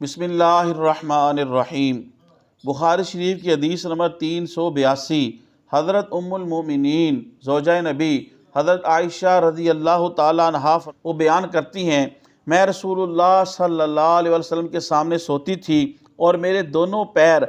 بسم اللہ الرحمن الرحیم۔ بخاری شریف کی حدیث نمبر 382، حضرت ام المومنین زوجہ نبی حضرت عائشہ رضی اللہ تعالیٰ عنہا وہ بیان کرتی ہیں، میں رسول اللہ صلی اللہ علیہ وسلم کے سامنے سوتی تھی اور میرے دونوں پیر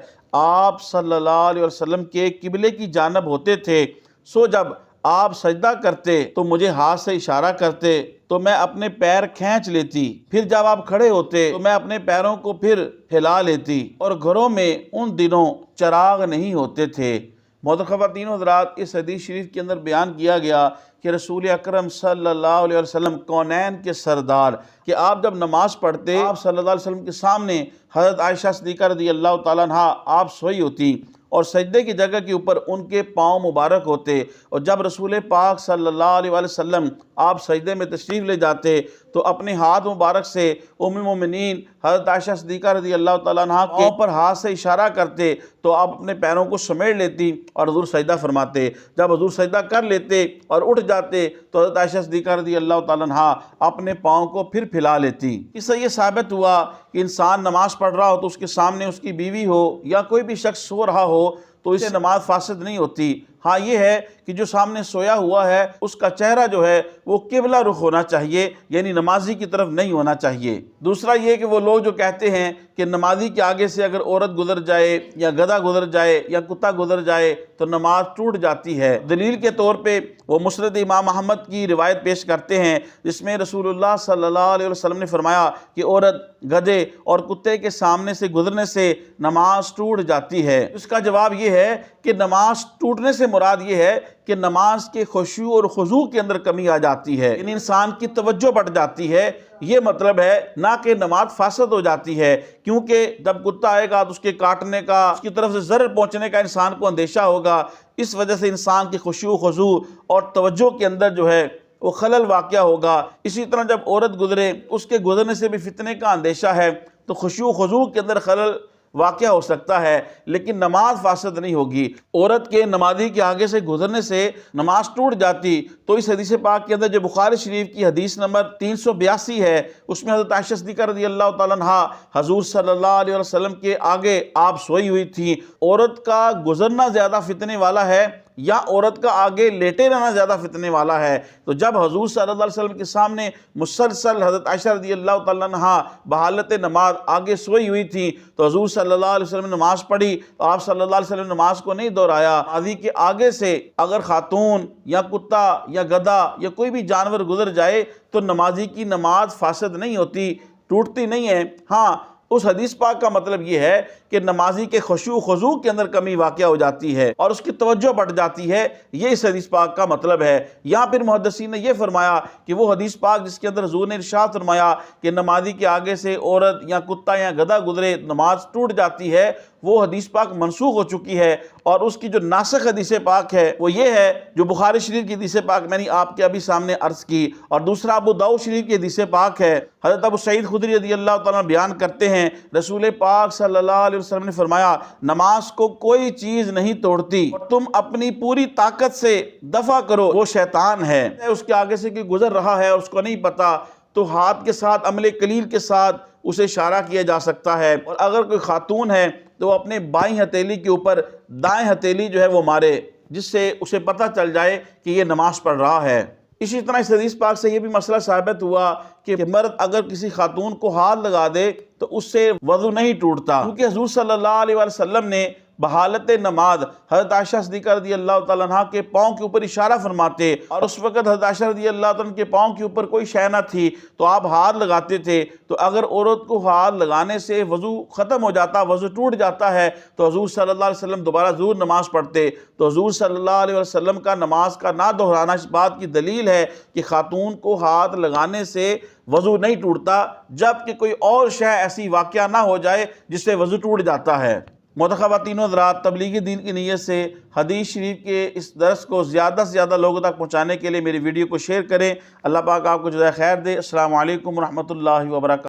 آپ صلی اللہ علیہ وسلم کے قبلے کی جانب ہوتے تھے، سو جب آپ سجدہ کرتے تو مجھے ہاتھ سے اشارہ کرتے تو میں اپنے پیر کھینچ لیتی، پھر جب آپ کھڑے ہوتے تو میں اپنے پیروں کو پھر پھیلا لیتی، اور گھروں میں ان دنوں چراغ نہیں ہوتے تھے۔ محترم خواتین و حضرات، اس حدیث شریف کے اندر بیان کیا گیا کہ رسول اکرم صلی اللہ علیہ وسلم کونین کے سردار، کہ آپ جب نماز پڑھتے آپ صلی اللہ علیہ وسلم کے سامنے حضرت عائشہ صدیقہ رضی اللہ تعالیٰ عنہا آپ سوئی ہوتی اور سجدے کی جگہ کے اوپر ان کے پاؤں مبارک ہوتے، اور جب رسول پاک صلی اللہ علیہ وسلم آپ سجدے میں تشریف لے جاتے تو اپنے ہاتھ مبارک سے ام المومنین حضرت عائشہ صدیقہ رضی اللہ تعالیٰ عنہا کے پاؤں پر ہاتھ سے اشارہ کرتے تو آپ اپنے پیروں کو سمیٹ لیتی اور حضور سجدہ فرماتے۔ جب حضور سجدہ کر لیتے اور اٹھ جاتے تو حضرت عائشہ صدیقہ رضی اللہ تعالیٰ عنہا اپنے پاؤں کو پھر پھیلا لیتی۔ اس سے یہ ثابت ہوا کہ انسان نماز پڑھ رہا ہو تو اس کے سامنے اس کی بیوی ہو یا کوئی بھی شخص سو رہا ہو تو اسے نماز فاسد نہیں ہوتی۔ ہاں یہ ہے کہ جو سامنے سویا ہوا ہے اس کا چہرہ جو ہے وہ قبلہ رخ ہونا چاہیے، یعنی نمازی کی طرف نہیں ہونا چاہیے۔ دوسرا یہ کہ وہ لوگ جو کہتے ہیں کہ نمازی کے آگے سے اگر عورت گزر جائے یا گدھا گزر جائے یا کتا گزر جائے تو نماز ٹوٹ جاتی ہے، دلیل کے طور پہ وہ مسند امام احمد کی روایت پیش کرتے ہیں جس میں رسول اللہ صلی اللہ علیہ وسلم نے فرمایا کہ عورت گدھے اور کتے کے سامنے سے گزرنے سے نماز ٹوٹ جاتی ہے۔ اس کا جواب یہ ہے کہ نماز ٹوٹنے سے مراد یہ ہے کہ نماز کے خشوع اور خضوع کے اندر کمی آ جاتی ہے، یعنی انسان کی توجہ بڑھ جاتی ہے، یہ مطلب ہے، نہ کہ نماز فاسد ہو جاتی ہے، کیونکہ جب کتا آئے گا تو اس کے کاٹنے کا، اس کی طرف سے ضرر پہنچنے کا انسان کو اندیشہ ہوگا، اس وجہ سے انسان کی خشوع خضوع اور توجہ کے اندر جو ہے وہ خلل واقع ہوگا۔ اسی طرح جب عورت گزرے اس کے گزرنے سے بھی فتنے کا اندیشہ ہے تو خشوع خضوع کے اندر خلل واقع ہو سکتا ہے، لیکن نماز فاسد نہیں ہوگی۔ عورت کے نمازی کے آگے سے گزرنے سے نماز ٹوٹ جاتی تو اس حدیث پاک کے اندر جو بخاری شریف کی حدیث نمبر 382 ہے اس میں حضرت عائشہ صدیقہ رضی اللہ تعالیٰ عنہا حضور صلی اللہ علیہ وسلم کے آگے آپ سوئی ہوئی تھی۔ عورت کا گزرنا زیادہ فتنے والا ہے یا عورت کا آگے لیٹے رہنا زیادہ فتنے والا ہے؟ تو جب حضور صلی اللہ علیہ وسلم کے سامنے مسلسل حضرت عائشہ رضی اللہ تعالیٰ عنہا بحالت نماز آگے سوئی ہوئی تھی تو حضور صلی اللہ علیہ وسلم نے نماز پڑھی تو آپ صلی اللہ علیہ وسلم نے نماز کو نہیں دہرایا۔ نمازی کے آگے سے اگر خاتون یا کتا یا گدھا یا کوئی بھی جانور گزر جائے تو نمازی کی نماز فاسد نہیں ہوتی، ٹوٹتی نہیں ہے۔ ہاں، اس حدیث پاک کا مطلب یہ ہے کہ نمازی کے خشوع خضوع کے اندر کمی واقع ہو جاتی ہے اور اس کی توجہ بڑھ جاتی ہے، یہ اس حدیث پاک کا مطلب ہے۔ یہاں پھر محدثین نے یہ فرمایا کہ وہ حدیث پاک جس کے اندر حضور نے ارشاد فرمایا کہ نمازی کے آگے سے عورت یا کتا یا گدھا گزرے نماز ٹوٹ جاتی ہے، وہ حدیث پاک منسوخ ہو چکی ہے، اور اس کی جو ناسخ حدیث پاک ہے وہ یہ ہے جو بخاری شریف کی حدیث پاک میں نے آپ کے ابھی سامنے عرض کی، اور دوسرا ابو داؤد شریف کی حدیث پاک ہے۔ حضرت ابو سعید خدری رضی اللہ تعالیٰ بیان کرتے ہیں رسول پاک صلی اللہ علیہ وسلم نے فرمایا نماز کو کوئی چیز نہیں توڑتی، اور تم اپنی پوری طاقت سے دفع کرو، وہ شیطان ہے۔ اس کے آگے سے کوئی گزر رہا ہے اور اس کو نہیں پتا تو ہاتھ کے ساتھ عمل قلیل کے ساتھ اسے اشارہ کیا جا سکتا ہے، اور اگر کوئی خاتون ہے تو وہ اپنے بائیں ہتھیلی کے اوپر دائیں ہتھیلی جو ہے وہ مارے، جس سے اسے پتہ چل جائے کہ یہ نماز پڑھ رہا ہے۔ اسی طرح اس حدیث پاک سے یہ بھی مسئلہ ثابت ہوا کہ مرد اگر کسی خاتون کو ہاتھ لگا دے تو اس سے وضو نہیں ٹوٹتا، کیونکہ حضور صلی اللہ علیہ وسلم نے بحالت نماز حضرت عائشہ صدیقہ رضی اللہ تعالیٰ عنہ کے پاؤں کے اوپر اشارہ فرماتے، اور اس وقت حضرت عائشہ رضی اللہ تعالیٰ عنہ کے پاؤں کے اوپر کوئی شے نہ تھی تو آپ ہاتھ لگاتے تھے، تو اگر عورت کو ہاتھ لگانے سے وضو ختم ہو جاتا، وضو ٹوٹ جاتا ہے تو حضور صلی اللہ علیہ وسلم دوبارہ ضرور نماز پڑھتے۔ تو حضور صلی اللہ علیہ وسلم کا نماز کا نہ دہرانا اس بات کی دلیل ہے کہ خاتون کو ہاتھ لگانے سے وضو نہیں ٹوٹتا، جبکہ کوئی اور شے ایسی واقعہ نہ ہو جائے جس سے وضو ٹوٹ جاتا ہے۔ محترم خواتین و حضرات، تبلیغ دین کی نیت سے حدیث شریف کے اس درس کو زیادہ سے زیادہ لوگوں تک پہنچانے کے لیے میری ویڈیو کو شیئر کریں۔ اللہ پاک آپ کو جزائے خیر دے۔ السلام علیکم ورحمۃ اللہ وبرکاتہ۔